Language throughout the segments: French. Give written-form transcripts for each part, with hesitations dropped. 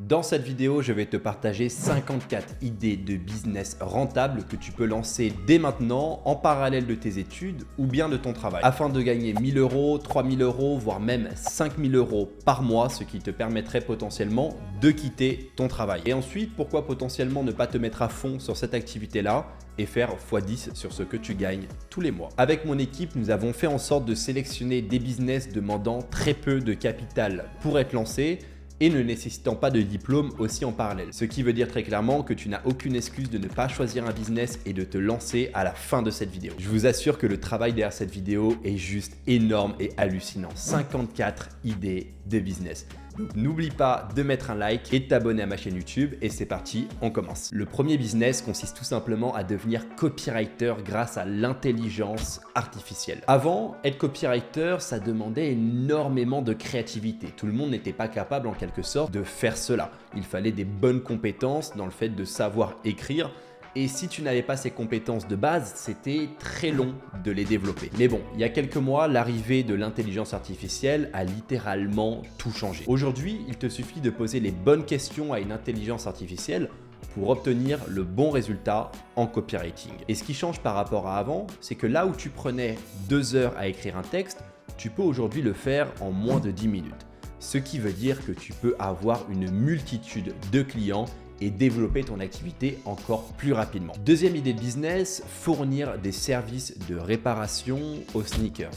Dans cette vidéo, je vais te partager 54 idées de business rentables que tu peux lancer dès maintenant en parallèle de tes études ou bien de ton travail afin de gagner 1000 euros, 3000 euros, voire même 5000 euros par mois, ce qui te permettrait potentiellement de quitter ton travail. Et ensuite, pourquoi potentiellement ne pas te mettre à fond sur cette activité-là et faire x10 sur ce que tu gagnes tous les mois. Avec mon équipe, nous avons fait en sorte de sélectionner des business demandant très peu de capital pour être lancés et ne nécessitant pas de diplôme aussi en parallèle. Ce qui veut dire très clairement que tu n'as aucune excuse de ne pas choisir un business et de te lancer à la fin de cette vidéo. Je vous assure que le travail derrière cette vidéo est juste énorme et hallucinant. 54 idées de business. Donc n'oublie pas de mettre un like et de t'abonner à ma chaîne YouTube et c'est parti, on commence. Le premier business consiste tout simplement à devenir copywriter grâce à l'intelligence artificielle. Avant, être copywriter, ça demandait énormément de créativité. Tout le monde n'était pas capable en quelque sorte de faire cela. Il fallait des bonnes compétences dans le fait de savoir écrire. Et si tu n'avais pas ces compétences de base, c'était très long de les développer. Mais bon, il y a quelques mois, l'arrivée de l'intelligence artificielle a littéralement tout changé. Aujourd'hui, il te suffit de poser les bonnes questions à une intelligence artificielle pour obtenir le bon résultat en copywriting. Et ce qui change par rapport à avant, c'est que là où tu prenais 2 heures à écrire un texte, tu peux aujourd'hui le faire en moins de 10 minutes. Ce qui veut dire que tu peux avoir une multitude de clients et développer ton activité encore plus rapidement. Deuxième idée de business, fournir des services de réparation aux sneakers.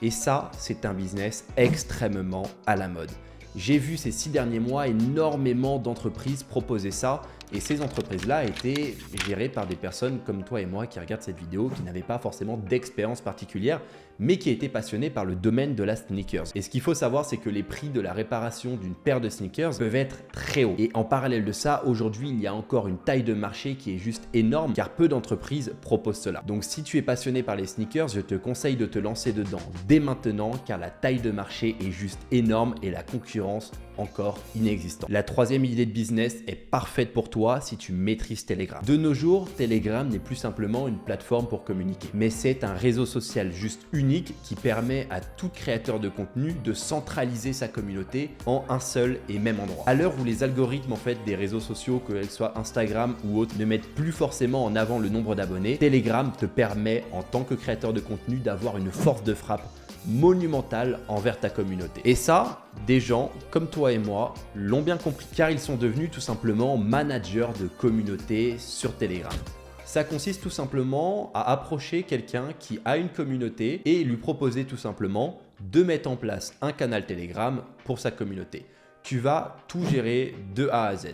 Et ça, c'est un business extrêmement à la mode. J'ai vu ces 6 derniers mois énormément d'entreprises proposer ça et ces entreprises-là étaient gérées par des personnes comme toi et moi qui regardent cette vidéo, qui n'avaient pas forcément d'expérience particulière, mais qui étaient passionnées par le domaine de la sneakers. Et ce qu'il faut savoir, c'est que les prix de la réparation d'une paire de sneakers peuvent être très hauts. Et en parallèle de ça, aujourd'hui, il y a encore une taille de marché qui est juste énorme car peu d'entreprises proposent cela. Donc si tu es passionné par les sneakers, je te conseille de te lancer dedans dès maintenant car la taille de marché est juste énorme et la concurrence encore inexistante. La troisième idée de business est parfaite pour toi si tu maîtrises Telegram. De nos jours, Telegram n'est plus simplement une plateforme pour communiquer, mais c'est un réseau social juste unique qui permet à tout créateur de contenu de centraliser sa communauté en un seul et même endroit. À l'heure où les algorithmes des réseaux sociaux, que ce soit Instagram ou autres, ne mettent plus forcément en avant le nombre d'abonnés, Telegram te permet en tant que créateur de contenu d'avoir une force de frappe monumentale envers ta communauté. Et ça, des gens comme toi et moi l'ont bien compris car ils sont devenus tout simplement managers de communauté sur Telegram. Ça consiste tout simplement à approcher quelqu'un qui a une communauté et lui proposer tout simplement de mettre en place un canal Telegram pour sa communauté. Tu vas tout gérer de A à Z.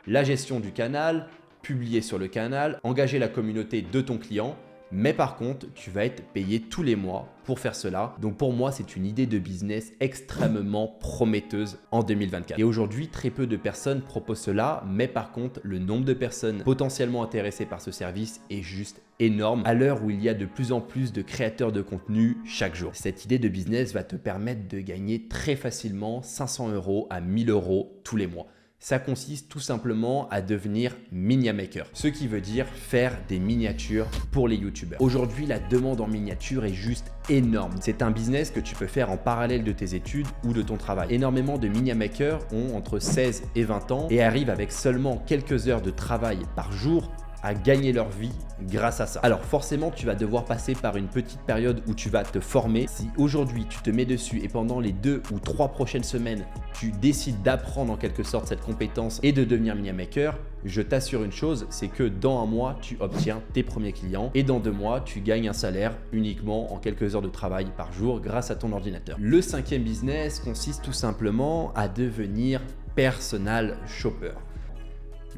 La gestion du canal, publier sur le canal, engager la communauté de ton client. Mais par contre, tu vas être payé tous les mois pour faire cela. Donc pour moi, c'est une idée de business extrêmement prometteuse en 2024. Et aujourd'hui, très peu de personnes proposent cela. Mais par contre, le nombre de personnes potentiellement intéressées par ce service est juste énorme à l'heure où il y a de plus en plus de créateurs de contenu chaque jour. Cette idée de business va te permettre de gagner très facilement 500 euros à 1000 euros tous les mois. Ça consiste tout simplement à devenir miniamaker, ce qui veut dire faire des miniatures pour les youtubeurs. Aujourd'hui, la demande en miniature est juste énorme. C'est un business que tu peux faire en parallèle de tes études ou de ton travail. Énormément de miniamakers ont entre 16 et 20 ans et arrivent avec seulement quelques heures de travail par jour à gagner leur vie grâce à ça. Alors forcément, tu vas devoir passer par une petite période où tu vas te former. Si aujourd'hui, tu te mets dessus et pendant les 2 ou 3 prochaines semaines, tu décides d'apprendre en quelque sorte cette compétence et de devenir miniamaker, je t'assure une chose, c'est que dans un mois, tu obtiens tes premiers clients et dans 2 mois, tu gagnes un salaire uniquement en quelques heures de travail par jour grâce à ton ordinateur. Le 5e business consiste tout simplement à devenir personal shopper.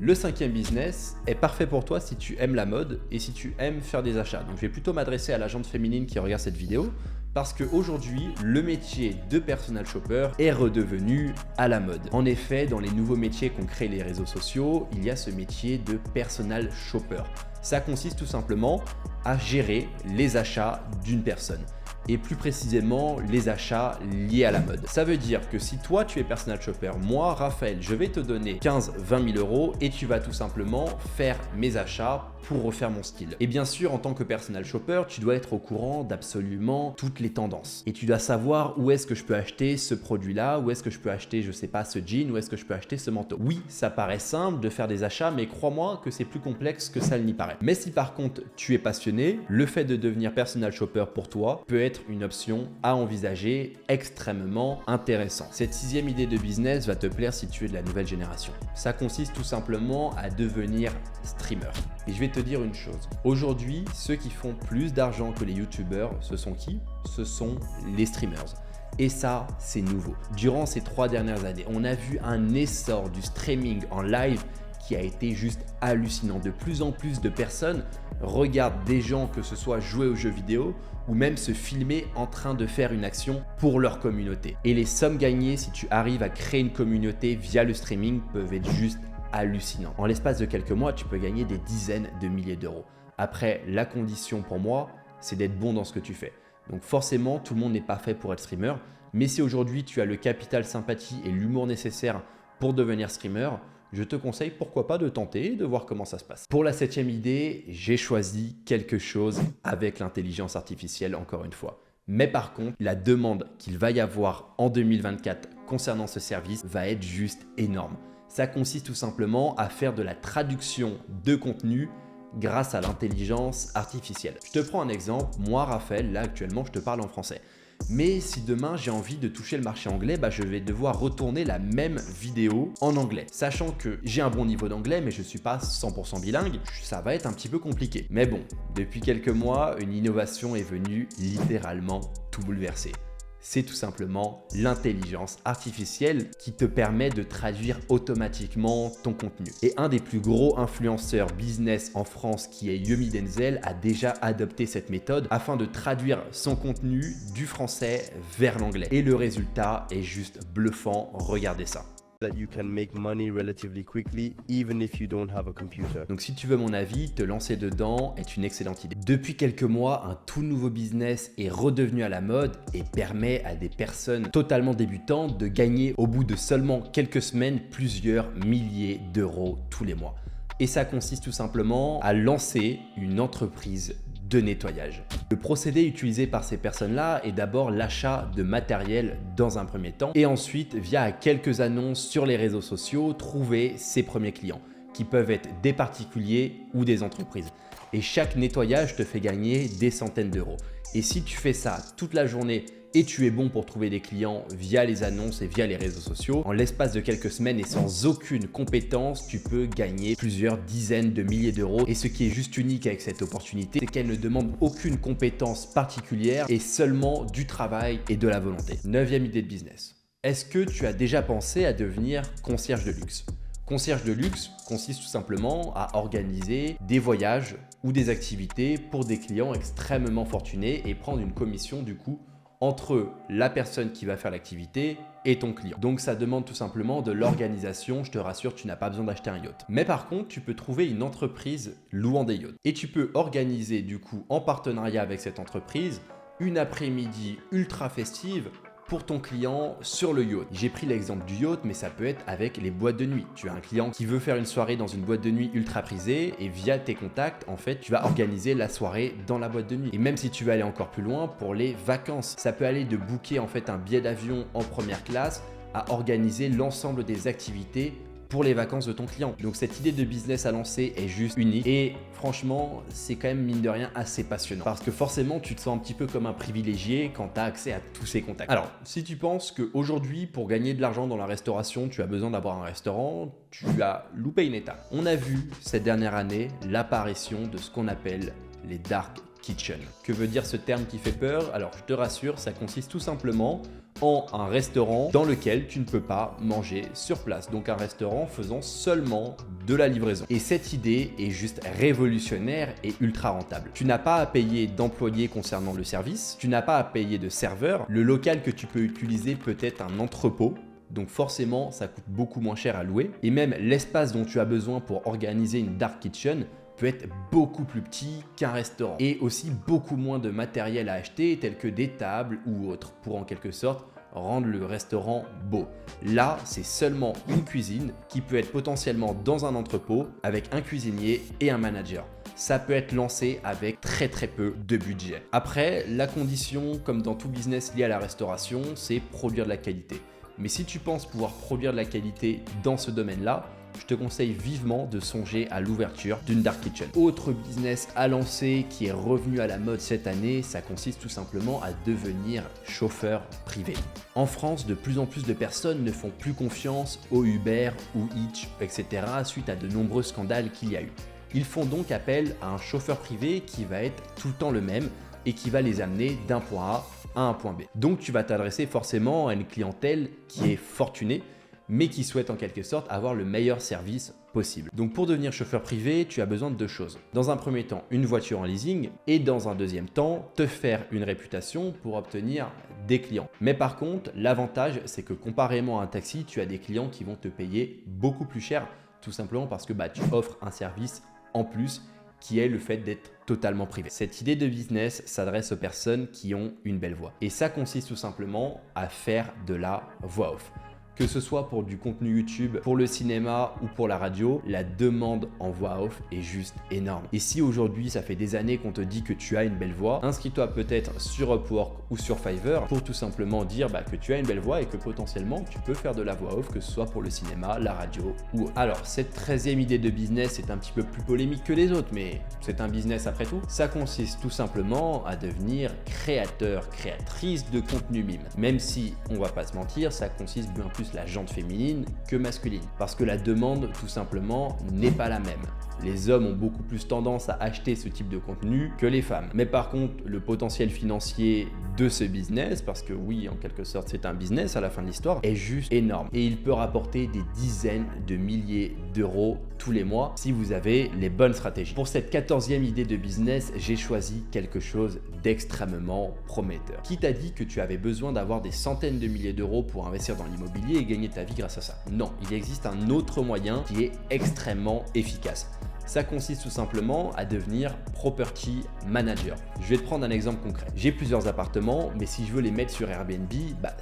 Le 5e business est parfait pour toi si tu aimes la mode et si tu aimes faire des achats. Donc je vais plutôt m'adresser à la gente féminine qui regarde cette vidéo parce qu'aujourd'hui, le métier de personal shopper est redevenu à la mode. En effet, dans les nouveaux métiers qu'ont créé les réseaux sociaux, il y a ce métier de personal shopper. Ça consiste tout simplement à gérer les achats d'une personne. Et plus précisément les achats liés à la mode. Ça veut dire que si toi tu es personal shopper, moi Raphaël, je vais te donner 15-20 000 euros et tu vas tout simplement faire mes achats pour refaire mon style. Et bien sûr, en tant que personal shopper, tu dois être au courant d'absolument toutes les tendances. Et tu dois savoir où est-ce que je peux acheter ce produit-là, où est-ce que je peux acheter, je sais pas, ce jean, où est-ce que je peux acheter ce manteau. Oui, ça paraît simple de faire des achats, mais crois-moi que c'est plus complexe que ça n'y paraît. Mais si par contre tu es passionné, le fait de devenir personal shopper pour toi peut être une option à envisager extrêmement intéressant. Cette 6e idée de business va te plaire si tu es de la nouvelle génération. Ça consiste tout simplement à devenir streamer. Et je vais te dire une chose. Aujourd'hui, ceux qui font plus d'argent que les youtubeurs, ce sont qui? Ce sont les streamers. Et ça, c'est nouveau. Durant ces 3 dernières années, on a vu un essor du streaming en live qui a été juste hallucinant. De plus en plus de personnes regardent des gens, que ce soit jouer aux jeux vidéo ou même se filmer en train de faire une action pour leur communauté. Et les sommes gagnées si tu arrives à créer une communauté via le streaming peuvent être juste hallucinantes. En l'espace de quelques mois, tu peux gagner des dizaines de milliers d'euros. Après, la condition pour moi, c'est d'être bon dans ce que tu fais. Donc forcément, tout le monde n'est pas fait pour être streamer. Mais si aujourd'hui, tu as le capital sympathie et l'humour nécessaire pour devenir streamer, je te conseille pourquoi pas de tenter et de voir comment ça se passe. Pour la 7e idée, j'ai choisi quelque chose avec l'intelligence artificielle encore une fois. Mais par contre, la demande qu'il va y avoir en 2024 concernant ce service va être juste énorme. Ça consiste tout simplement à faire de la traduction de contenu grâce à l'intelligence artificielle. Je te prends un exemple. Moi, Raphaël, là actuellement, je te parle en français. Mais si demain j'ai envie de toucher le marché anglais, je vais devoir retourner la même vidéo en anglais. Sachant que j'ai un bon niveau d'anglais, mais je ne suis pas 100% bilingue, ça va être un petit peu compliqué. Mais bon, depuis quelques mois, une innovation est venue littéralement tout bouleverser. C'est tout simplement l'intelligence artificielle qui te permet de traduire automatiquement ton contenu. Et un des plus gros influenceurs business en France qui est Yomi Denzel a déjà adopté cette méthode afin de traduire son contenu du français vers l'anglais. Et le résultat est juste bluffant, regardez ça. That you can make money relatively quickly even if you don't have a computer. Donc si tu veux mon avis, te lancer dedans est une excellente idée. Depuis quelques mois, un tout nouveau business est redevenu à la mode et permet à des personnes totalement débutantes de gagner au bout de seulement quelques semaines plusieurs milliers d'euros tous les mois. Et ça consiste tout simplement à lancer une entreprise de nettoyage. Le procédé utilisé par ces personnes-là est d'abord l'achat de matériel dans un premier temps et ensuite, via quelques annonces sur les réseaux sociaux, trouver ses premiers clients qui peuvent être des particuliers ou des entreprises. Et chaque nettoyage te fait gagner des centaines d'euros. Et si tu fais ça toute la journée et tu es bon pour trouver des clients via les annonces et via les réseaux sociaux, en l'espace de quelques semaines et sans aucune compétence, tu peux gagner plusieurs dizaines de milliers d'euros. Et ce qui est juste unique avec cette opportunité, c'est qu'elle ne demande aucune compétence particulière et seulement du travail et de la volonté. 9e idée de business. Est-ce que tu as déjà pensé à devenir concierge de luxe ? Concierge de luxe consiste tout simplement à organiser des voyages ou des activités pour des clients extrêmement fortunés et prendre une commission du coup entre la personne qui va faire l'activité et ton client. Donc ça demande tout simplement de l'organisation. Je te rassure, tu n'as pas besoin d'acheter un yacht. Mais par contre, tu peux trouver une entreprise louant des yachts. Et tu peux organiser du coup en partenariat avec cette entreprise une après-midi ultra festive pour ton client sur le yacht. J'ai pris l'exemple du yacht, mais ça peut être avec les boîtes de nuit. Tu as un client qui veut faire une soirée dans une boîte de nuit ultra prisée et via tes contacts, en fait, tu vas organiser la soirée dans la boîte de nuit. Et même si tu veux aller encore plus loin, pour les vacances, ça peut aller de booker en fait un billet d'avion en première classe à organiser l'ensemble des activités pour les vacances de ton client. Donc cette idée de business à lancer est juste unique et franchement, c'est quand même mine de rien assez passionnant parce que forcément, tu te sens un petit peu comme un privilégié quand tu as accès à tous ces contacts. Alors, si tu penses qu'aujourd'hui, pour gagner de l'argent dans la restauration, tu as besoin d'avoir un restaurant, tu as loupé une étape. On a vu cette dernière année l'apparition de ce qu'on appelle les dark kitchen. Que veut dire ce terme qui fait peur? Alors, je te rassure, ça consiste tout simplement en un restaurant dans lequel tu ne peux pas manger sur place. Donc un restaurant faisant seulement de la livraison. Et cette idée est juste révolutionnaire et ultra rentable. Tu n'as pas à payer d'employés concernant le service, tu n'as pas à payer de serveur. Le local que tu peux utiliser peut être un entrepôt. Donc forcément, ça coûte beaucoup moins cher à louer. Et même l'espace dont tu as besoin pour organiser une dark kitchen peut être beaucoup plus petit qu'un restaurant et aussi beaucoup moins de matériel à acheter tel que des tables ou autres pour en quelque sorte rendre le restaurant beau. Là, c'est seulement une cuisine qui peut être potentiellement dans un entrepôt avec un cuisinier et un manager. ça peut être lancé avec très peu de budget. Après, la condition, comme dans tout business lié à la restauration, c'est produire de la qualité. Mais si tu penses pouvoir produire de la qualité dans ce domaine-là, je te conseille vivement de songer à l'ouverture d'une dark kitchen. Autre business à lancer qui est revenu à la mode cette année, ça consiste tout simplement à devenir chauffeur privé. En France, de plus en plus de personnes ne font plus confiance au Uber ou Hitch, etc. suite à de nombreux scandales qu'il y a eu. Ils font donc appel à un chauffeur privé qui va être tout le temps le même et qui va les amener d'un point A à un point B. Donc tu vas t'adresser forcément à une clientèle qui est fortunée, mais qui souhaite en quelque sorte avoir le meilleur service possible. Donc pour devenir chauffeur privé, tu as besoin de deux choses. Dans un premier temps, une voiture en leasing et dans un deuxième temps, te faire une réputation pour obtenir des clients. Mais par contre, l'avantage, c'est que comparément à un taxi, tu as des clients qui vont te payer beaucoup plus cher, tout simplement parce que tu offres un service en plus qui est le fait d'être totalement privé. Cette idée de business s'adresse aux personnes qui ont une belle voix. Et ça consiste tout simplement à faire de la voix off. Que ce soit pour du contenu YouTube, pour le cinéma ou pour la radio, la demande en voix off est juste énorme. Et si aujourd'hui, ça fait des années qu'on te dit que tu as une belle voix, inscris-toi peut-être sur Upwork ou sur Fiverr pour tout simplement dire que tu as une belle voix et que potentiellement, tu peux faire de la voix off, que ce soit pour le cinéma, la radio ou autre. Alors, cette 13e idée de business est un petit peu plus polémique que les autres, mais c'est un business après tout. Ça consiste tout simplement à devenir créateur, créatrice de contenu mime. Même si, on va pas se mentir, ça consiste bien plus la jante féminine que masculine. Parce que la demande, tout simplement, n'est pas la même. Les hommes ont beaucoup plus tendance à acheter ce type de contenu que les femmes. Mais par contre, le potentiel financier de ce business, parce que oui, en quelque sorte, c'est un business à la fin de l'histoire, est juste énorme. Et il peut rapporter des dizaines de milliers d'euros tous les mois si vous avez les bonnes stratégies. Pour cette 14e idée de business, j'ai choisi quelque chose d'extrêmement prometteur. Qui t'a dit que tu avais besoin d'avoir des centaines de milliers d'euros pour investir dans l'immobilier et gagner ta vie grâce à ça? Non, il existe un autre moyen qui est extrêmement efficace. Ça consiste tout simplement à devenir property manager. Je vais te prendre un exemple concret. J'ai plusieurs appartements, mais si je veux les mettre sur Airbnb,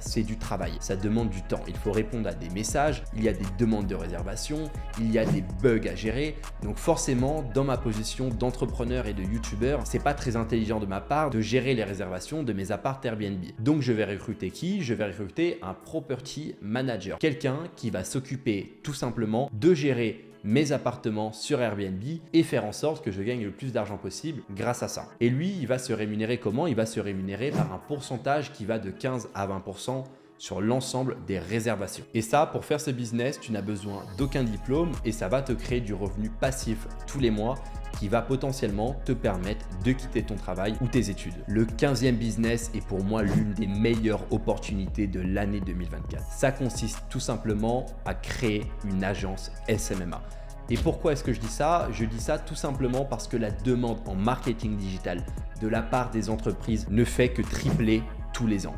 c'est du travail. Ça demande du temps. Il faut répondre à des messages, il y a des demandes de réservation, il y a des bugs à gérer. Donc forcément, dans ma position d'entrepreneur et de youtubeur, c'est pas très intelligent de ma part de gérer les réservations de mes apparts Airbnb. Donc je vais recruter qui? Je vais recruter un property manager. Quelqu'un qui va s'occuper tout simplement de gérer mes appartements sur Airbnb et faire en sorte que je gagne le plus d'argent possible grâce à ça. Et lui, il va se rémunérer comment? Il va se rémunérer par un pourcentage qui va de 15 à 20% sur l'ensemble des réservations. Et ça, pour faire ce business, tu n'as besoin d'aucun diplôme et ça va te créer du revenu passif tous les mois qui va potentiellement te permettre de quitter ton travail ou tes études. Le 15e business est pour moi l'une des meilleures opportunités de l'année 2024. Ça consiste tout simplement à créer une agence SMMA. Et pourquoi est-ce que je dis ça? Je dis ça tout simplement parce que la demande en marketing digital de la part des entreprises ne fait que tripler tous les ans.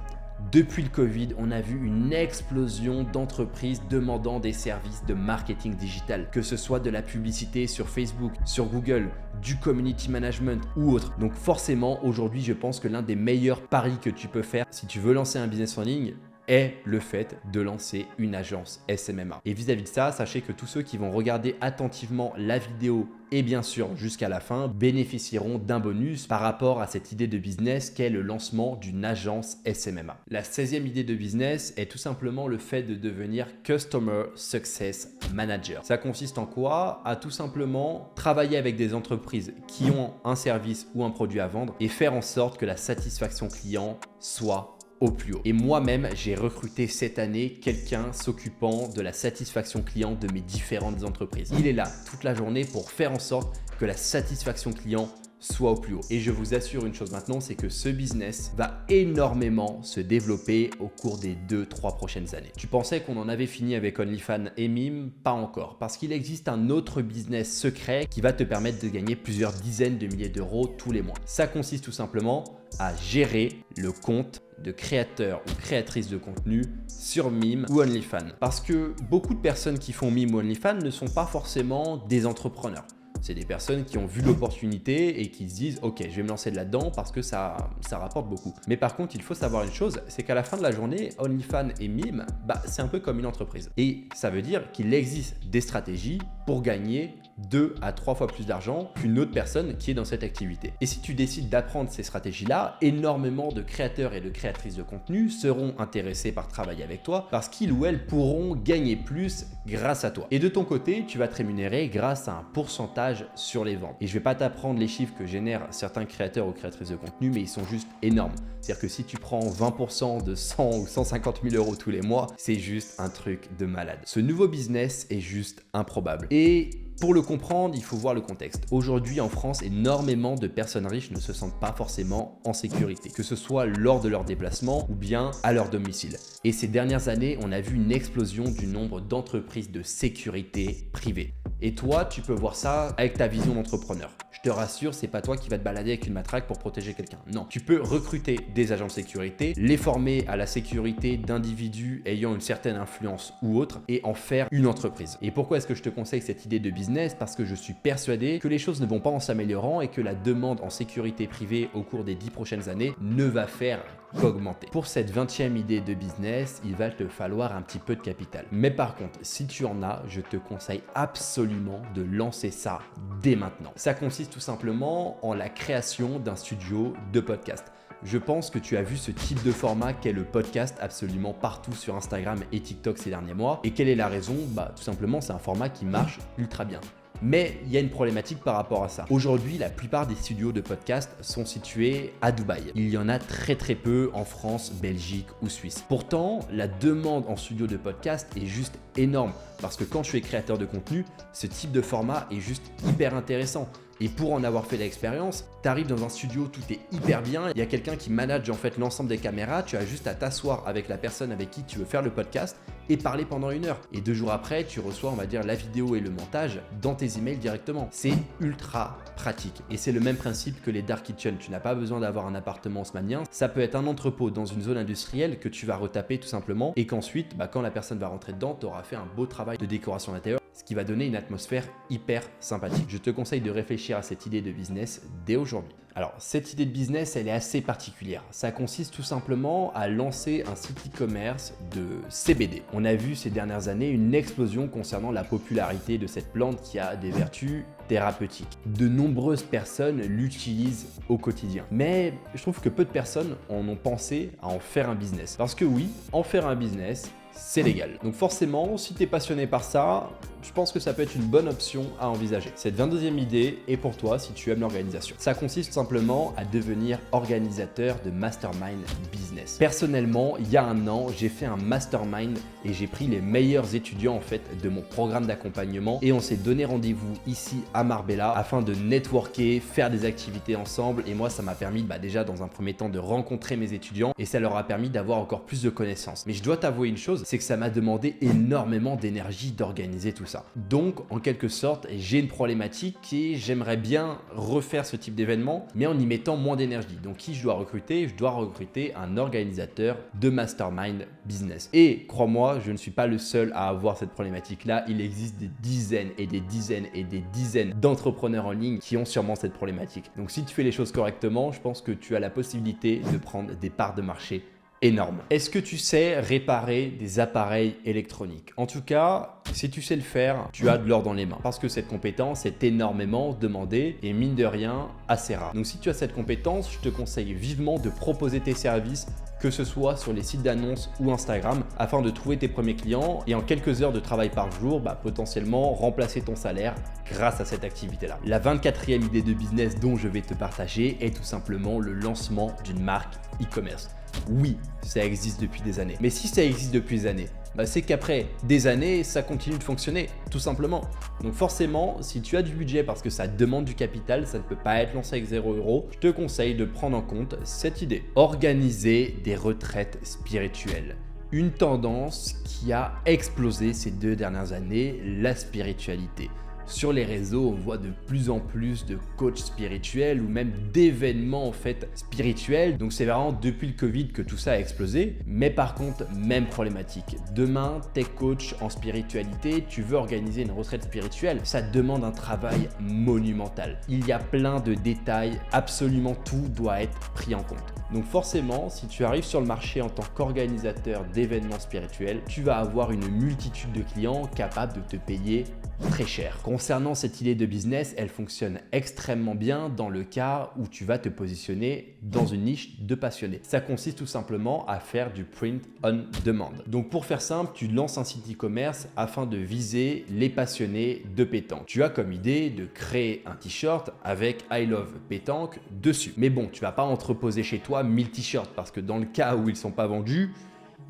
Depuis le Covid, on a vu une explosion d'entreprises demandant des services de marketing digital, que ce soit de la publicité sur Facebook, sur Google, du community management ou autre. Donc forcément, aujourd'hui, je pense que l'un des meilleurs paris que tu peux faire si tu veux lancer un business en ligne est le fait de lancer une agence SMMA. Et vis-à-vis de ça, sachez que tous ceux qui vont regarder attentivement la vidéo et bien sûr jusqu'à la fin bénéficieront d'un bonus par rapport à cette idée de business qu'est le lancement d'une agence SMMA. La 16e idée de business est tout simplement le fait de devenir Customer Success Manager. Ça consiste en quoi? À tout simplement travailler avec des entreprises qui ont un service ou un produit à vendre et faire en sorte que la satisfaction client soit au plus haut. Et moi-même, j'ai recruté cette année quelqu'un s'occupant de la satisfaction client de mes différentes entreprises. Il est là toute la journée pour faire en sorte que la satisfaction client soit au plus haut. Et je vous assure une chose maintenant, c'est que ce business va énormément se développer au cours des 2-3 prochaines années. Tu pensais qu'on en avait fini avec OnlyFans et Mime? Pas encore, parce qu'il existe un autre business secret qui va te permettre de gagner plusieurs dizaines de milliers d'euros tous les mois. Ça consiste tout simplement à gérer le compte de créateurs ou créatrices de contenu sur Mime ou OnlyFans. Parce que beaucoup de personnes qui font Mime ou OnlyFans ne sont pas forcément des entrepreneurs. C'est des personnes qui ont vu l'opportunité et qui se disent « Ok, je vais me lancer là-dedans parce que ça rapporte beaucoup. » Mais par contre, il faut savoir une chose, c'est qu'à la fin de la journée, OnlyFans et Mime, c'est un peu comme une entreprise. Et ça veut dire qu'il existe des stratégies pour gagner 2 à 3 fois plus d'argent qu'une autre personne qui est dans cette activité. Et si tu décides d'apprendre ces stratégies-là, énormément de créateurs et de créatrices de contenu seront intéressés par travailler avec toi parce qu'ils ou elles pourront gagner plus grâce à toi. Et de ton côté, tu vas te rémunérer grâce à un pourcentage sur les ventes. Et je vais pas t'apprendre les chiffres que génèrent certains créateurs ou créatrices de contenu, mais ils sont juste énormes. C'est-à-dire que si tu prends 20% de 100 ou 150 000 euros tous les mois, c'est juste un truc de malade. Ce nouveau business est juste improbable. Et pour le comprendre, il faut voir le contexte. Aujourd'hui, en France, énormément de personnes riches ne se sentent pas forcément en sécurité, que ce soit lors de leur déplacement ou bien à leur domicile. Et ces dernières années, on a vu une explosion du nombre d'entreprises de sécurité privée. Et toi, tu peux voir ça avec ta vision d'entrepreneur. Je te rassure, c'est pas toi qui vas te balader avec une matraque pour protéger quelqu'un. Non, tu peux recruter des agents de sécurité, les former à la sécurité d'individus ayant une certaine influence ou autre et en faire une entreprise. Et pourquoi est-ce que je te conseille cette idée de business? Parce que je suis persuadé que les choses ne vont pas en s'améliorant et que la demande en sécurité privée au cours des 10 prochaines années ne va faire qu'augmenter. Pour cette 20e idée de business, il va te falloir un petit peu de capital. Mais par contre, si tu en as, je te conseille absolument de lancer ça dès maintenant. Ça consiste tout simplement en la création d'un studio de podcast. Je pense que tu as vu ce type de format qu'est le podcast absolument partout sur Instagram et TikTok ces derniers mois. Et quelle est la raison? Tout simplement, c'est un format qui marche ultra bien. Mais il y a une problématique par rapport à ça. Aujourd'hui, la plupart des studios de podcast sont situés à Dubaï. Il y en a très peu en France, Belgique ou Suisse. Pourtant, la demande en studio de podcast est juste énorme parce que quand tu es créateur de contenu, ce type de format est juste hyper intéressant. Et pour en avoir fait l'expérience, tu arrives dans un studio, tout est hyper bien, il y a quelqu'un qui manage en fait l'ensemble des caméras, tu as juste à t'asseoir avec la personne avec qui tu veux faire le podcast et parler pendant 1 heure. Et 2 jours après, tu reçois, on va dire, la vidéo et le montage dans tes emails directement. C'est ultra pratique. Et c'est le même principe que les dark kitchen. Tu n'as pas besoin d'avoir un appartement haussmannien. Ça peut être un entrepôt dans une zone industrielle que tu vas retaper tout simplement et qu'ensuite, quand la personne va rentrer dedans, tu auras fait un beau travail de décoration d'intérieur, ce qui va donner une atmosphère hyper sympathique. Je te conseille de réfléchir à cette idée de business dès aujourd'hui. Alors, cette idée de business, elle est assez particulière. Ça consiste tout simplement à lancer un site e-commerce de CBD. On a vu ces dernières années une explosion concernant la popularité de cette plante qui a des vertus thérapeutiques. De nombreuses personnes l'utilisent au quotidien. Mais je trouve que peu de personnes en ont pensé à en faire un business. Parce que oui, en faire un business, c'est légal. Donc forcément, si tu es passionné par ça, je pense que ça peut être une bonne option à envisager. Cette 22e idée est pour toi si tu aimes l'organisation. Ça consiste simplement à devenir organisateur de mastermind business. Personnellement, il y a 1 an, j'ai fait un mastermind et j'ai pris les meilleurs étudiants en fait de mon programme d'accompagnement et on s'est donné rendez-vous ici à Marbella afin de networker, faire des activités ensemble et moi ça m'a permis déjà dans un premier temps de rencontrer mes étudiants et ça leur a permis d'avoir encore plus de connaissances. Mais je dois t'avouer une chose, c'est que ça m'a demandé énormément d'énergie d'organiser tout ça. Donc, en quelque sorte, j'ai une problématique qui est j'aimerais bien refaire ce type d'événement, mais en y mettant moins d'énergie. Donc, qui je dois recruter? Je dois recruter un organisateur de mastermind business. Et crois-moi, je ne suis pas le seul à avoir cette problématique-là. Il existe des dizaines et des dizaines et des dizaines d'entrepreneurs en ligne qui ont sûrement cette problématique. Donc, si tu fais les choses correctement, je pense que tu as la possibilité de prendre des parts de marché énorme. Est-ce que tu sais réparer des appareils électroniques? En tout cas, si tu sais le faire, tu as de l'or dans les mains parce que cette compétence est énormément demandée et mine de rien assez rare. Donc si tu as cette compétence, je te conseille vivement de proposer tes services que ce soit sur les sites d'annonces ou Instagram afin de trouver tes premiers clients et en quelques heures de travail par jour, potentiellement remplacer ton salaire grâce à cette activité-là. La 24e idée de business dont je vais te partager est tout simplement le lancement d'une marque e-commerce. Oui, ça existe depuis des années. Mais si ça existe depuis des années, c'est qu'après des années, ça continue de fonctionner, tout simplement. Donc forcément, si tu as du budget parce que ça demande du capital, ça ne peut pas être lancé avec 0 €, je te conseille de prendre en compte cette idée. Organiser des retraites spirituelles. Une tendance qui a explosé ces 2 dernières années, la spiritualité. Sur les réseaux, on voit de plus en plus de coachs spirituels ou même d'événements spirituels. Donc c'est vraiment depuis le Covid que tout ça a explosé. Mais par contre, même problématique. Demain, t'es coach en spiritualité, tu veux organiser une retraite spirituelle, ça demande un travail monumental. Il y a plein de détails, absolument tout doit être pris en compte. Donc forcément, si tu arrives sur le marché en tant qu'organisateur d'événements spirituels, tu vas avoir une multitude de clients capables de te payer très cher. Concernant cette idée de business, elle fonctionne extrêmement bien dans le cas où tu vas te positionner dans une niche de passionnés. Ça consiste tout simplement à faire du print on demand. Donc pour faire simple, tu lances un site e-commerce afin de viser les passionnés de pétanque. Tu as comme idée de créer un t-shirt avec I love pétanque dessus. Mais bon, tu vas pas entreposer chez toi 1000 t-shirts parce que dans le cas où ils sont pas vendus,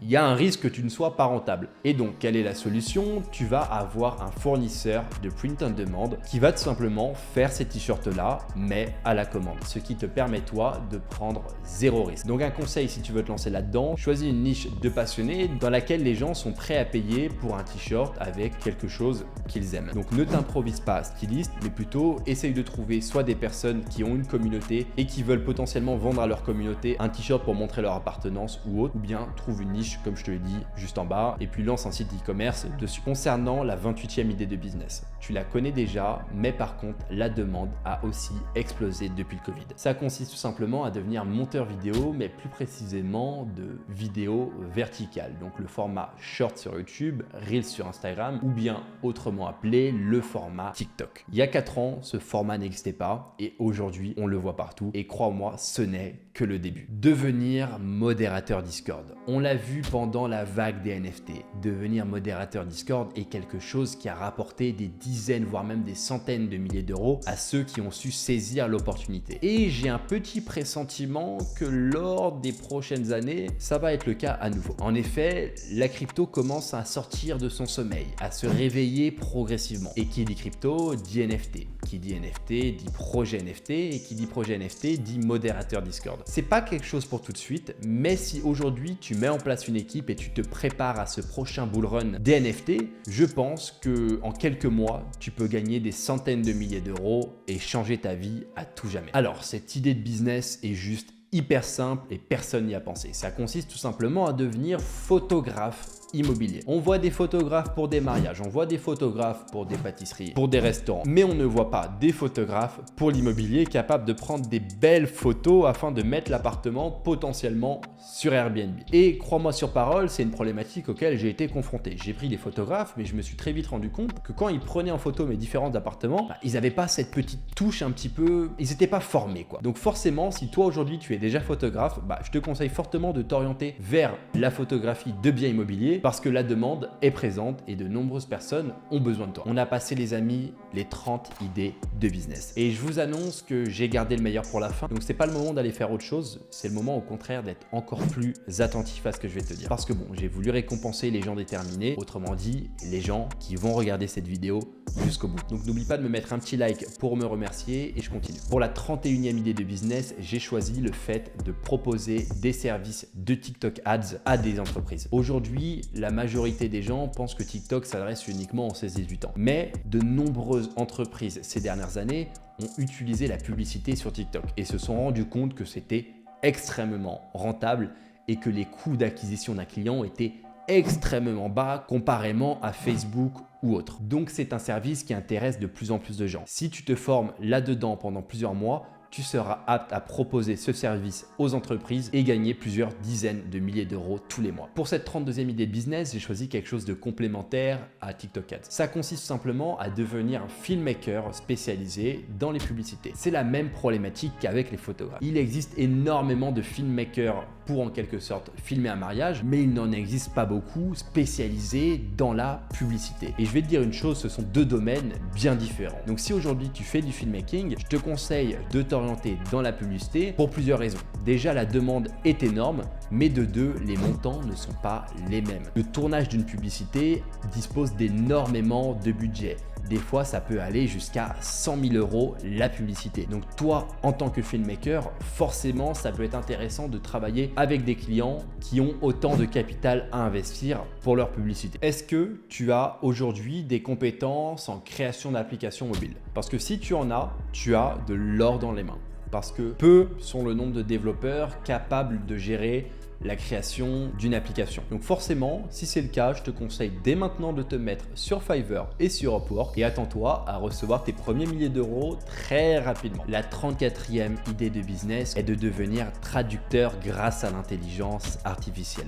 il y a un risque que tu ne sois pas rentable. Et donc, quelle est la solution? Tu vas avoir un fournisseur de print on demand qui va tout simplement faire ces t-shirts-là, mais à la commande, ce qui te permet, toi, de prendre zéro risque. Donc, un conseil, si tu veux te lancer là-dedans, choisis une niche de passionnés dans laquelle les gens sont prêts à payer pour un t-shirt avec quelque chose qu'ils aiment. Donc, ne t'improvise pas styliste, mais plutôt essaye de trouver soit des personnes qui ont une communauté et qui veulent potentiellement vendre à leur communauté un t-shirt pour montrer leur appartenance ou autre, ou bien trouve une niche comme je te l'ai dit juste en bas et puis lance un site e-commerce dessus. Concernant la 28e idée de business, tu la connais déjà, mais par contre la demande a aussi explosé depuis le Covid. Ça consiste tout simplement à devenir monteur vidéo, mais plus précisément de vidéo verticale, donc le format short sur YouTube, Reels sur Instagram ou bien autrement appelé le format TikTok. Il y a 4 ans, ce format n'existait pas et aujourd'hui on le voit partout et crois-moi, ce n'est que le début. Devenir modérateur Discord. On l'a vu pendant la vague des NFT. Devenir modérateur Discord est quelque chose qui a rapporté des dizaines, voire même des centaines de milliers d'euros à ceux qui ont su saisir l'opportunité. Et j'ai un petit pressentiment que lors des prochaines années, ça va être le cas à nouveau. En effet, la crypto commence à sortir de son sommeil, à se réveiller progressivement. Et qui dit crypto dit NFT. Qui dit NFT dit projet NFT et qui dit projet NFT dit modérateur Discord. C'est pas quelque chose pour tout de suite, mais si aujourd'hui tu mets en place une équipe et tu te prépares à ce prochain bull run des NFT, je pense que en quelques mois, tu peux gagner des centaines de milliers d'euros et changer ta vie à tout jamais. Alors, cette idée de business est juste hyper simple et personne n'y a pensé. Ça consiste tout simplement à devenir photographe immobilier. On voit des photographes pour des mariages, on voit des photographes pour des pâtisseries, pour des restaurants, mais on ne voit pas des photographes pour l'immobilier capables de prendre des belles photos afin de mettre l'appartement potentiellement sur Airbnb. Et crois-moi sur parole, c'est une problématique auquel j'ai été confronté. J'ai pris des photographes, mais je me suis très vite rendu compte que quand ils prenaient en photo mes différents appartements, ils n'avaient pas cette petite touche un petit peu, ils n'étaient pas formés quoi. Donc forcément, si toi aujourd'hui tu es déjà photographe, je te conseille fortement de t'orienter vers la photographie de biens immobiliers parce que la demande est présente et de nombreuses personnes ont besoin de toi. On a passé les amis les 30 idées de business et je vous annonce que j'ai gardé le meilleur pour la fin. Donc c'est pas le moment d'aller faire autre chose, c'est le moment au contraire d'être encore plus attentif à ce que je vais te dire. Parce que bon, j'ai voulu récompenser les gens déterminés, autrement dit les gens qui vont regarder cette vidéo jusqu'au bout. Donc n'oublie pas de me mettre un petit like pour me remercier et je continue. Pour la 31e idée de business, j'ai choisi le fait de proposer des services de TikTok Ads à des entreprises. Aujourd'hui, la majorité des gens pensent que TikTok s'adresse uniquement aux 16-18 ans. Mais de nombreuses entreprises ces dernières années ont utilisé la publicité sur TikTok et se sont rendus compte que c'était extrêmement rentable et que les coûts d'acquisition d'un client étaient extrêmement bas comparément à Facebook ou autre. Donc c'est un service qui intéresse de plus en plus de gens. Si tu te formes là-dedans pendant plusieurs mois, tu seras apte à proposer ce service aux entreprises et gagner plusieurs dizaines de milliers d'euros tous les mois. Pour cette 32e idée de business, j'ai choisi quelque chose de complémentaire à TikTok Ads. Ça consiste simplement à devenir un filmmaker spécialisé dans les publicités. C'est la même problématique qu'avec les photographes. Il existe énormément de filmmakers pour en quelque sorte filmer un mariage, mais il n'en existe pas beaucoup spécialisés dans la publicité. Et je vais te dire une chose, ce sont deux domaines bien différents. Donc si aujourd'hui tu fais du filmmaking, je te conseille de t'orienter dans la publicité pour plusieurs raisons. Déjà, la demande est énorme, mais de deux, les montants ne sont pas les mêmes. Le tournage d'une publicité dispose d'énormément de budget. Des fois, ça peut aller jusqu'à 100 000 euros la publicité. Donc toi, en tant que filmmaker, forcément, ça peut être intéressant de travailler avec des clients qui ont autant de capital à investir pour leur publicité. Est-ce que tu as aujourd'hui des compétences en création d'applications mobiles? Parce que si tu en as, tu as de l'or dans les mains. Parce que peu sont le nombre de développeurs capables de gérer la création d'une application. Donc forcément, si c'est le cas, je te conseille dès maintenant de te mettre sur Fiverr et sur Upwork et attends-toi à recevoir tes premiers milliers d'euros très rapidement. La 34e idée de business est de devenir traducteur grâce à l'intelligence artificielle.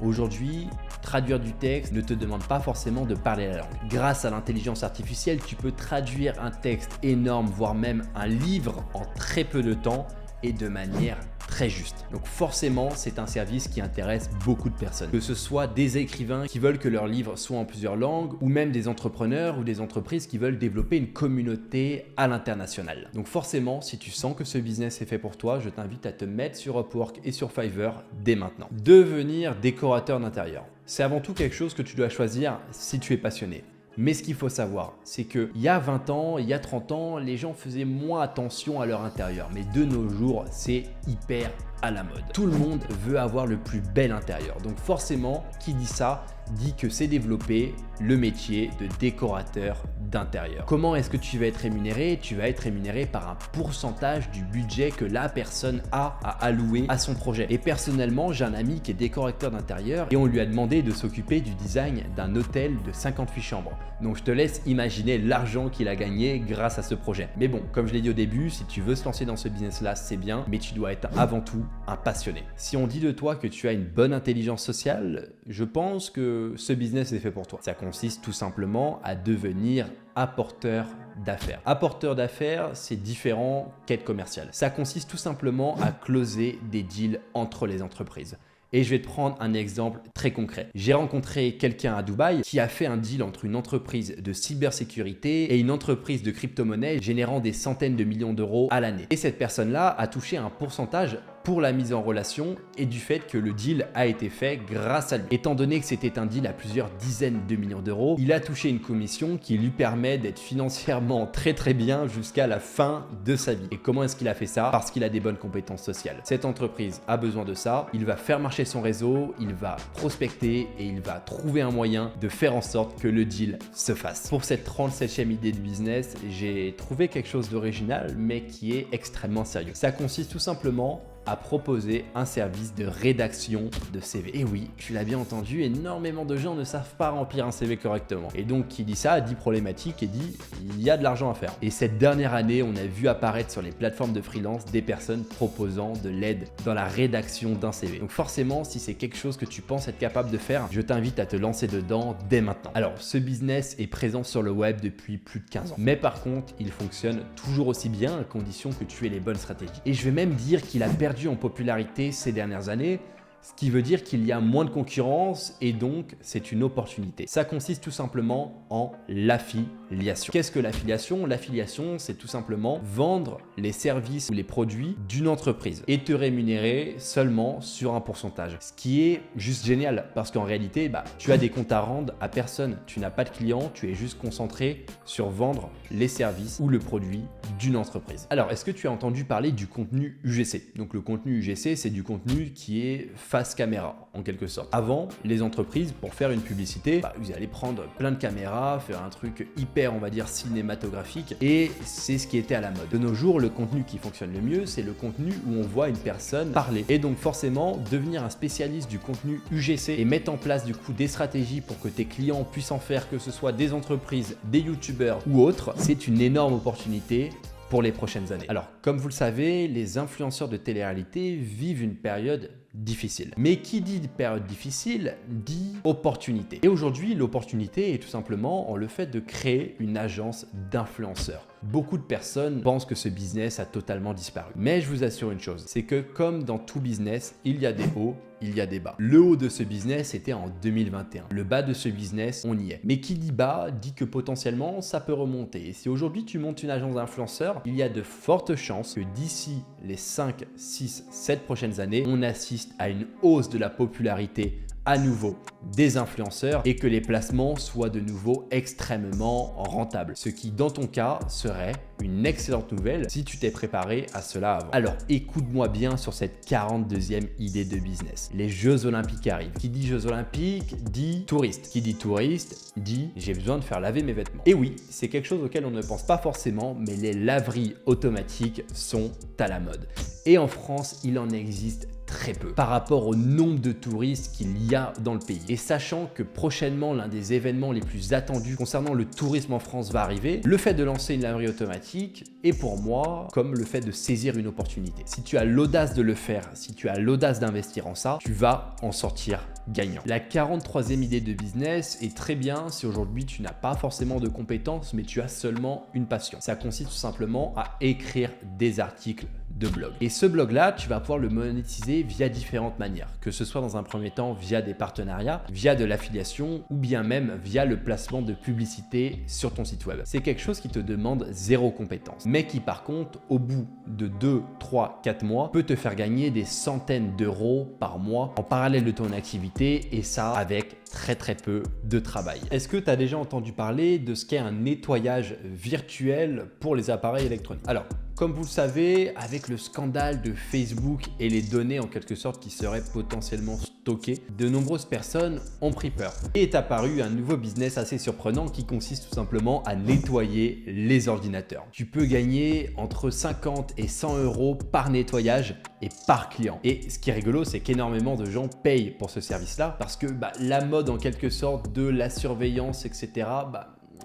Aujourd'hui, traduire du texte ne te demande pas forcément de parler la langue. Grâce à l'intelligence artificielle, tu peux traduire un texte énorme, voire même un livre en très peu de temps et de manière très juste. Donc forcément, c'est un service qui intéresse beaucoup de personnes. Que ce soit des écrivains qui veulent que leurs livres soient en plusieurs langues ou même des entrepreneurs ou des entreprises qui veulent développer une communauté à l'international. Donc forcément, si tu sens que ce business est fait pour toi, je t'invite à te mettre sur Upwork et sur Fiverr dès maintenant. Devenir décorateur d'intérieur. C'est avant tout quelque chose que tu dois choisir si tu es passionné. Mais ce qu'il faut savoir, c'est qu'il y a 20 ans, il y a 30 ans, les gens faisaient moins attention à leur intérieur. Mais de nos jours, c'est hyper à la mode. Tout le monde veut avoir le plus bel intérieur. Donc forcément, qui dit ça, dit que c'est développer le métier de décorateur d'intérieur. Comment est-ce que tu vas être rémunéré? Tu vas être rémunéré par un pourcentage du budget que la personne a à allouer à son projet. Et personnellement, j'ai un ami qui est décorateur d'intérieur et on lui a demandé de s'occuper du design d'un hôtel de 58 chambres. Donc je te laisse imaginer l'argent qu'il a gagné grâce à ce projet. Mais bon, comme je l'ai dit au début, si tu veux se lancer dans ce business-là, c'est bien, mais tu dois être avant tout un passionné. Si on dit de toi que tu as une bonne intelligence sociale, je pense que ce business est fait pour toi. Ça consiste tout simplement à devenir apporteur d'affaires. Apporteur d'affaires, c'est différent qu'être commercial. Ça consiste tout simplement à closer des deals entre les entreprises. Et je vais te prendre un exemple très concret. J'ai rencontré quelqu'un à Dubaï qui a fait un deal entre une entreprise de cybersécurité et une entreprise de crypto-monnaie générant des centaines de millions d'euros à l'année. Et cette personne-là a touché un pourcentage pour la mise en relation et du fait que le deal a été fait grâce à lui. Étant donné que c'était un deal à plusieurs dizaines de millions d'euros, il a touché une commission qui lui permet d'être financièrement très bien jusqu'à la fin de sa vie. Et comment est-ce qu'il a fait ça? Parce qu'il a des bonnes compétences sociales. Cette entreprise a besoin de ça, il va faire marcher son réseau, il va prospecter et il va trouver un moyen de faire en sorte que le deal se fasse. Pour cette 37e idée de business, j'ai trouvé quelque chose d'original mais qui est extrêmement sérieux. Ça consiste tout simplement à proposer un service de rédaction de CV. Et oui, tu l'as bien entendu, énormément de gens ne savent pas remplir un CV correctement. Et donc, qui dit ça, dit problématique et dit il y a de l'argent à faire. Et cette dernière année, on a vu apparaître sur les plateformes de freelance des personnes proposant de l'aide dans la rédaction d'un CV. Donc forcément, si c'est quelque chose que tu penses être capable de faire, je t'invite à te lancer dedans dès maintenant. Alors, ce business est présent sur le web depuis plus de 15 ans. Mais par contre, il fonctionne toujours aussi bien à condition que tu aies les bonnes stratégies. Et je vais même dire qu'il a perdu en popularité ces dernières années, ce qui veut dire qu'il y a moins de concurrence et donc c'est une opportunité. Ça consiste tout simplement en l'affiliation. Qu'est-ce que l'affiliation? L'affiliation, c'est tout simplement vendre les services ou les produits d'une entreprise et te rémunérer seulement sur un pourcentage. Ce qui est juste génial parce qu'en réalité, tu as des comptes à rendre à personne. Tu n'as pas de clients, tu es juste concentré sur vendre les services ou le produit d'une entreprise. Alors, est-ce que tu as entendu parler du contenu UGC? Donc le contenu UGC, c'est du contenu qui est face caméra en quelque sorte. Avant, les entreprises, pour faire une publicité, vous allez prendre plein de caméras, faire un truc hyper, on va dire, cinématographique et c'est ce qui était à la mode. De nos jours, le contenu qui fonctionne le mieux, c'est le contenu où on voit une personne parler. Et donc forcément, devenir un spécialiste du contenu UGC et mettre en place du coup des stratégies pour que tes clients puissent en faire, que ce soit des entreprises, des youtubeurs ou autres, c'est une énorme opportunité pour les prochaines années. Alors, comme vous le savez, les influenceurs de télé-réalité vivent une période difficile. Mais qui dit période difficile dit opportunité. Et aujourd'hui, l'opportunité est tout simplement en le fait de créer une agence d'influenceurs. Beaucoup de personnes pensent que ce business a totalement disparu. Mais je vous assure une chose, c'est que comme dans tout business, il y a des hauts, il y a des bas. Le haut de ce business était en 2021. Le bas de ce business, on y est. Mais qui dit bas dit que potentiellement, ça peut remonter. Et si aujourd'hui tu montes une agence d'influenceurs, il y a de fortes chances que d'ici les 5, 6, 7 prochaines années, on assiste à une hausse de la popularité à nouveau des influenceurs et que les placements soient de nouveau extrêmement rentables. Ce qui, dans ton cas, serait une excellente nouvelle si tu t'es préparé à cela avant. Alors, écoute-moi bien sur cette 42e idée de business. Les Jeux Olympiques arrivent. Qui dit Jeux Olympiques dit touriste. Qui dit touriste dit j'ai besoin de faire laver mes vêtements. Et oui, c'est quelque chose auquel on ne pense pas forcément, mais les laveries automatiques sont à la mode. Et en France, il en existe très peu par rapport au nombre de touristes qu'il y a dans le pays. Et sachant que prochainement, l'un des événements les plus attendus concernant le tourisme en France va arriver, le fait de lancer une laverie automatique est pour moi comme le fait de saisir une opportunité. Si tu as l'audace de le faire, si tu as l'audace d'investir en ça, tu vas en sortir gagnant. La 43e idée de business est très bien si aujourd'hui tu n'as pas forcément de compétences, mais tu as seulement une passion. Ça consiste tout simplement à écrire des articles de blog. Et ce blog-là, tu vas pouvoir le monétiser via différentes manières, que ce soit dans un premier temps via des partenariats, via de l'affiliation ou bien même via le placement de publicité sur ton site web. C'est quelque chose qui te demande zéro compétence, mais qui par contre, au bout de 2, 3, 4 mois, peut te faire gagner des centaines d'euros par mois en parallèle de ton activité et ça avec très peu de travail. Est-ce que tu as déjà entendu parler de ce qu'est un nettoyage virtuel pour les appareils électroniques? Alors, comme vous le savez, avec le scandale de Facebook et les données en quelque sorte qui seraient potentiellement stockées, de nombreuses personnes ont pris peur. Et est apparu un nouveau business assez surprenant qui consiste tout simplement à nettoyer les ordinateurs. Tu peux gagner entre 50 et 100 euros par nettoyage et par client. Et ce qui est rigolo, c'est qu'énormément de gens payent pour ce service-là parce que la mode en quelque sorte de la surveillance, etc.,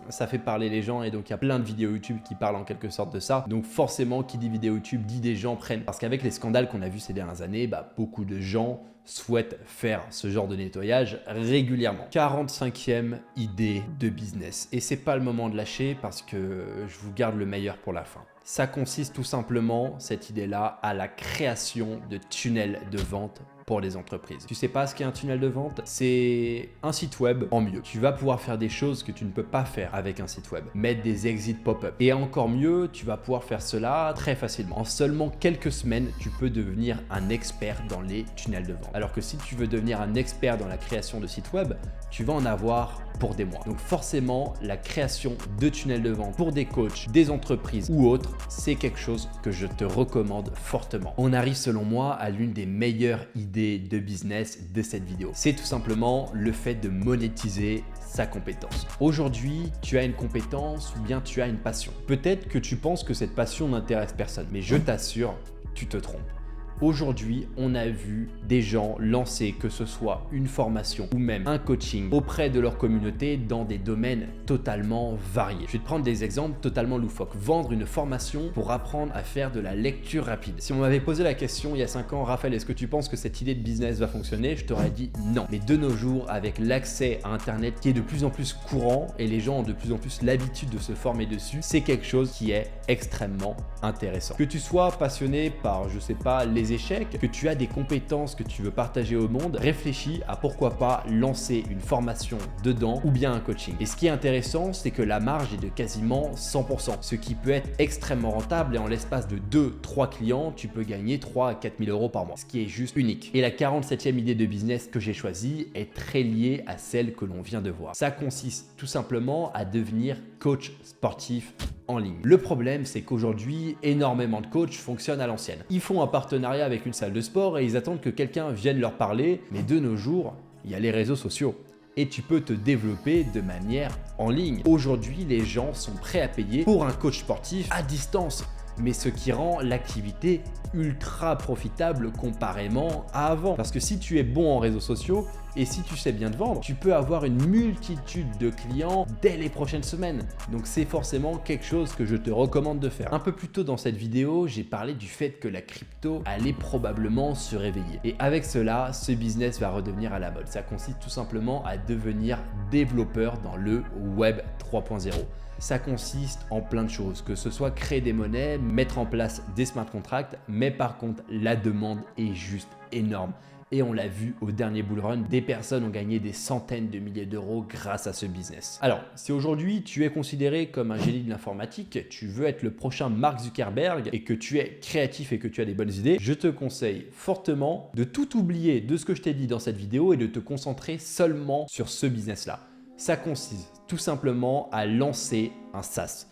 ça fait parler les gens et donc il y a plein de vidéos YouTube qui parlent en quelque sorte de ça. Donc forcément, qui dit vidéo YouTube dit des gens prennent. Parce qu'avec les scandales qu'on a vus ces dernières années, beaucoup de gens souhaitent faire ce genre de nettoyage régulièrement. 45e idée de business. Et c'est pas le moment de lâcher parce que je vous garde le meilleur pour la fin. Ça consiste tout simplement, cette idée-là, à la création de tunnels de vente pour les entreprises. Tu sais pas ce qu'est un tunnel de vente? C'est un site web en mieux. Tu vas pouvoir faire des choses que tu ne peux pas faire avec un site web. Mettre des exits pop-up. Et encore mieux, tu vas pouvoir faire cela très facilement. En seulement quelques semaines, tu peux devenir un expert dans les tunnels de vente. Alors que si tu veux devenir un expert dans la création de sites web, tu vas en avoir pour des mois. Donc forcément, la création de tunnels de vente pour des coachs, des entreprises ou autres, c'est quelque chose que je te recommande fortement. On arrive selon moi à l'une des meilleures idées de business de cette vidéo. C'est tout simplement le fait de monétiser sa compétence. Aujourd'hui, tu as une compétence ou bien tu as une passion. Peut-être que tu penses que cette passion n'intéresse personne, mais je t'assure, tu te trompes. Aujourd'hui, on a vu des gens lancer que ce soit une formation ou même un coaching auprès de leur communauté dans des domaines totalement variés. Je vais te prendre des exemples totalement loufoques. Vendre une formation pour apprendre à faire de la lecture rapide. Si on m'avait posé la question il y a 5 ans, Raphaël, est-ce que tu penses que cette idée de business va fonctionner? Je t'aurais dit non. Mais de nos jours, avec l'accès à Internet qui est de plus en plus courant et les gens ont de plus en plus l'habitude de se former dessus, c'est quelque chose qui est extrêmement intéressant. Que tu sois passionné par, je sais pas, les échecs, que tu as des compétences que tu veux partager au monde, réfléchis à pourquoi pas lancer une formation dedans ou bien un coaching. Et ce qui est intéressant, c'est que la marge est de quasiment 100%, ce qui peut être extrêmement rentable et en l'espace de 2-3 clients, tu peux gagner 3 à 4 000 euros par mois, ce qui est juste unique. Et la 47e idée de business que j'ai choisie est très liée à celle que l'on vient de voir. Ça consiste tout simplement à devenir coach sportif en ligne. Le problème, c'est qu'aujourd'hui, énormément de coachs fonctionnent à l'ancienne. Ils font un partenariat avec une salle de sport et ils attendent que quelqu'un vienne leur parler, mais de nos jours, il y a les réseaux sociaux. Et tu peux te développer de manière en ligne. Aujourd'hui, les gens sont prêts à payer pour un coach sportif à distance, mais ce qui rend l'activité ultra profitable comparément à avant. Parce que si tu es bon en réseaux sociaux et si tu sais bien te vendre, tu peux avoir une multitude de clients dès les prochaines semaines. Donc c'est forcément quelque chose que je te recommande de faire. Un peu plus tôt dans cette vidéo, j'ai parlé du fait que la crypto allait probablement se réveiller. Et avec cela, ce business va redevenir à la mode. Ça consiste tout simplement à devenir développeur dans le Web 3.0. Ça consiste en plein de choses, que ce soit créer des monnaies, mettre en place des smart contracts, mais par contre, la demande est juste énorme. Et on l'a vu au dernier bull run, des personnes ont gagné des centaines de milliers d'euros grâce à ce business. Alors, si aujourd'hui tu es considéré comme un génie de l'informatique, tu veux être le prochain Mark Zuckerberg et que tu es créatif et que tu as des bonnes idées, je te conseille fortement de tout oublier de ce que je t'ai dit dans cette vidéo et de te concentrer seulement sur ce business-là. Ça consiste tout simplement à lancer un SaaS.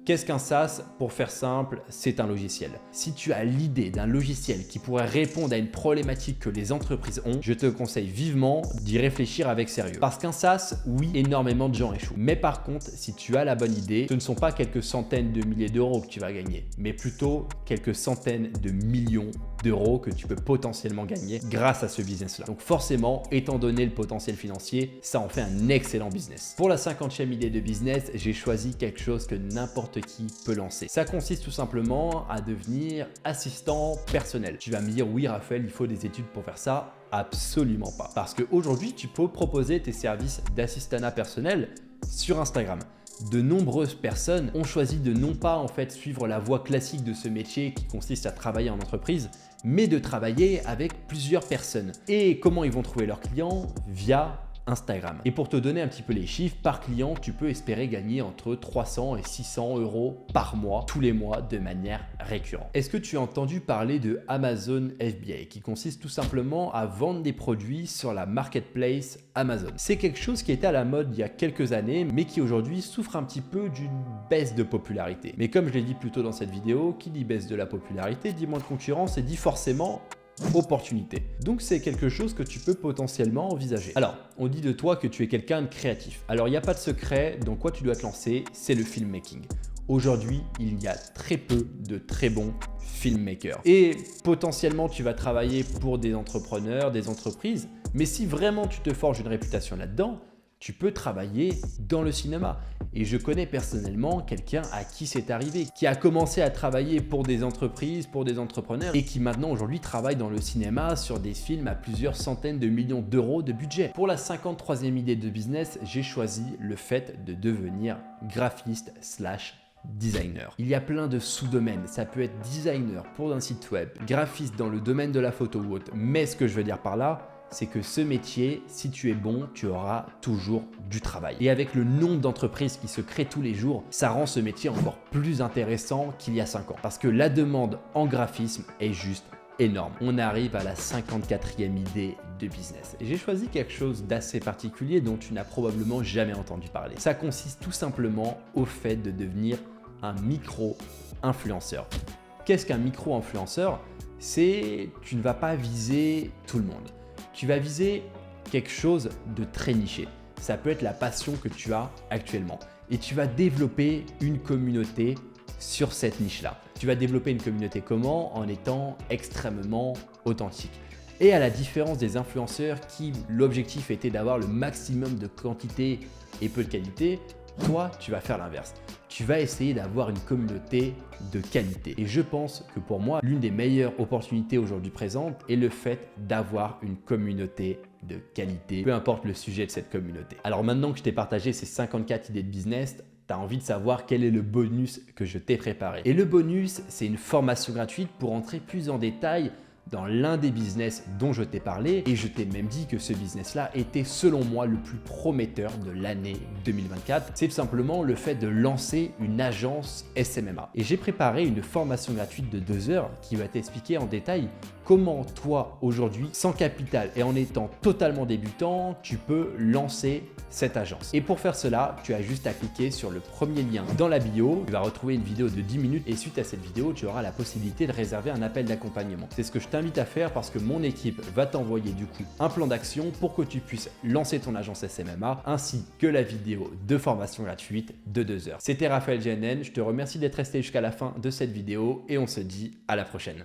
Qu'est-ce qu'un SaaS? Pour faire simple, c'est un logiciel. Si tu as l'idée d'un logiciel qui pourrait répondre à une problématique que les entreprises ont, je te conseille vivement d'y réfléchir avec sérieux. Parce qu'un SaaS, oui, énormément de gens échouent. Mais par contre, si tu as la bonne idée, ce ne sont pas quelques centaines de milliers d'euros que tu vas gagner, mais plutôt quelques centaines de millions d'euros que tu peux potentiellement gagner grâce à ce business-là. Donc forcément, étant donné le potentiel financier, ça en fait un excellent business. Pour la 50e idée de business, j'ai choisi quelque chose que n'importe qui peut lancer. Ça consiste tout simplement à devenir assistant personnel. Tu vas me dire, oui Raphaël, il faut des études pour faire ça. Absolument pas. Parce qu'aujourd'hui, tu peux proposer tes services d'assistanat personnel sur Instagram. De nombreuses personnes ont choisi de non pas en fait suivre la voie classique de ce métier qui consiste à travailler en entreprise, mais de travailler avec plusieurs personnes. Et comment ils vont trouver leurs clients? Via Instagram. Et pour te donner un petit peu les chiffres, par client, tu peux espérer gagner entre 300 et 600 euros par mois, tous les mois, de manière récurrente. Est-ce que tu as entendu parler de Amazon FBA, qui consiste tout simplement à vendre des produits sur la marketplace Amazon? C'est quelque chose qui était à la mode il y a quelques années, mais qui aujourd'hui souffre un petit peu d'une baisse de popularité. Mais comme je l'ai dit plus tôt dans cette vidéo, qui dit baisse de la popularité, dit moins de concurrence et dit forcément opportunité. Donc c'est quelque chose que tu peux potentiellement envisager. Alors, on dit de toi que tu es quelqu'un de créatif. Alors, il n'y a pas de secret, dans quoi tu dois te lancer, c'est le filmmaking. Aujourd'hui, il y a très peu de très bons filmmakers. Et potentiellement, tu vas travailler pour des entrepreneurs, des entreprises, mais si vraiment tu te forges une réputation là-dedans, tu peux travailler dans le cinéma. Et je connais personnellement quelqu'un à qui c'est arrivé, qui a commencé à travailler pour des entreprises, pour des entrepreneurs et qui maintenant aujourd'hui travaille dans le cinéma sur des films à plusieurs centaines de millions d'euros de budget. Pour la 53e idée de business, j'ai choisi le fait de devenir graphiste / designer. Il y a plein de sous-domaines, ça peut être designer pour un site web, graphiste dans le domaine de la photo ou autre, mais ce que je veux dire par là, c'est que ce métier, si tu es bon, tu auras toujours du travail. Et avec le nombre d'entreprises qui se créent tous les jours, ça rend ce métier encore plus intéressant qu'il y a 5 ans. Parce que la demande en graphisme est juste énorme. On arrive à la 54e idée de business. Et j'ai choisi quelque chose d'assez particulier dont tu n'as probablement jamais entendu parler. Ça consiste tout simplement au fait de devenir un micro-influenceur. Qu'est-ce qu'un micro-influenceur? C'est tu ne vas pas viser tout le monde. Tu vas viser quelque chose de très niché. Ça peut être la passion que tu as actuellement. Et tu vas développer une communauté sur cette niche-là. Tu vas développer une communauté comment? En étant extrêmement authentique. Et à la différence des influenceurs qui, l'objectif était d'avoir le maximum de quantité et peu de qualité, toi, tu vas faire l'inverse. Tu vas essayer d'avoir une communauté de qualité. Et je pense que pour moi, l'une des meilleures opportunités aujourd'hui présentes est le fait d'avoir une communauté de qualité, peu importe le sujet de cette communauté. Alors maintenant que je t'ai partagé ces 54 idées de business, tu as envie de savoir quel est le bonus que je t'ai préparé. Et le bonus, c'est une formation gratuite pour entrer plus en détail dans l'un des business dont je t'ai parlé et je t'ai même dit que ce business-là était selon moi le plus prometteur de l'année 2024. C'est tout simplement le fait de lancer une agence SMMA. Et j'ai préparé une formation gratuite de 2 heures qui va t'expliquer en détail comment toi aujourd'hui, sans capital et en étant totalement débutant, tu peux lancer cette agence. Et pour faire cela, tu as juste à cliquer sur le premier lien dans la bio. Tu vas retrouver une vidéo de 10 minutes et suite à cette vidéo, tu auras la possibilité de réserver un appel d'accompagnement. C'est ce que je t'invite à faire parce que mon équipe va t'envoyer du coup un plan d'action pour que tu puisses lancer ton agence SMMA ainsi que la vidéo de formation gratuite de 2 heures. C'était Raphaël GNN, je te remercie d'être resté jusqu'à la fin de cette vidéo et on se dit à la prochaine.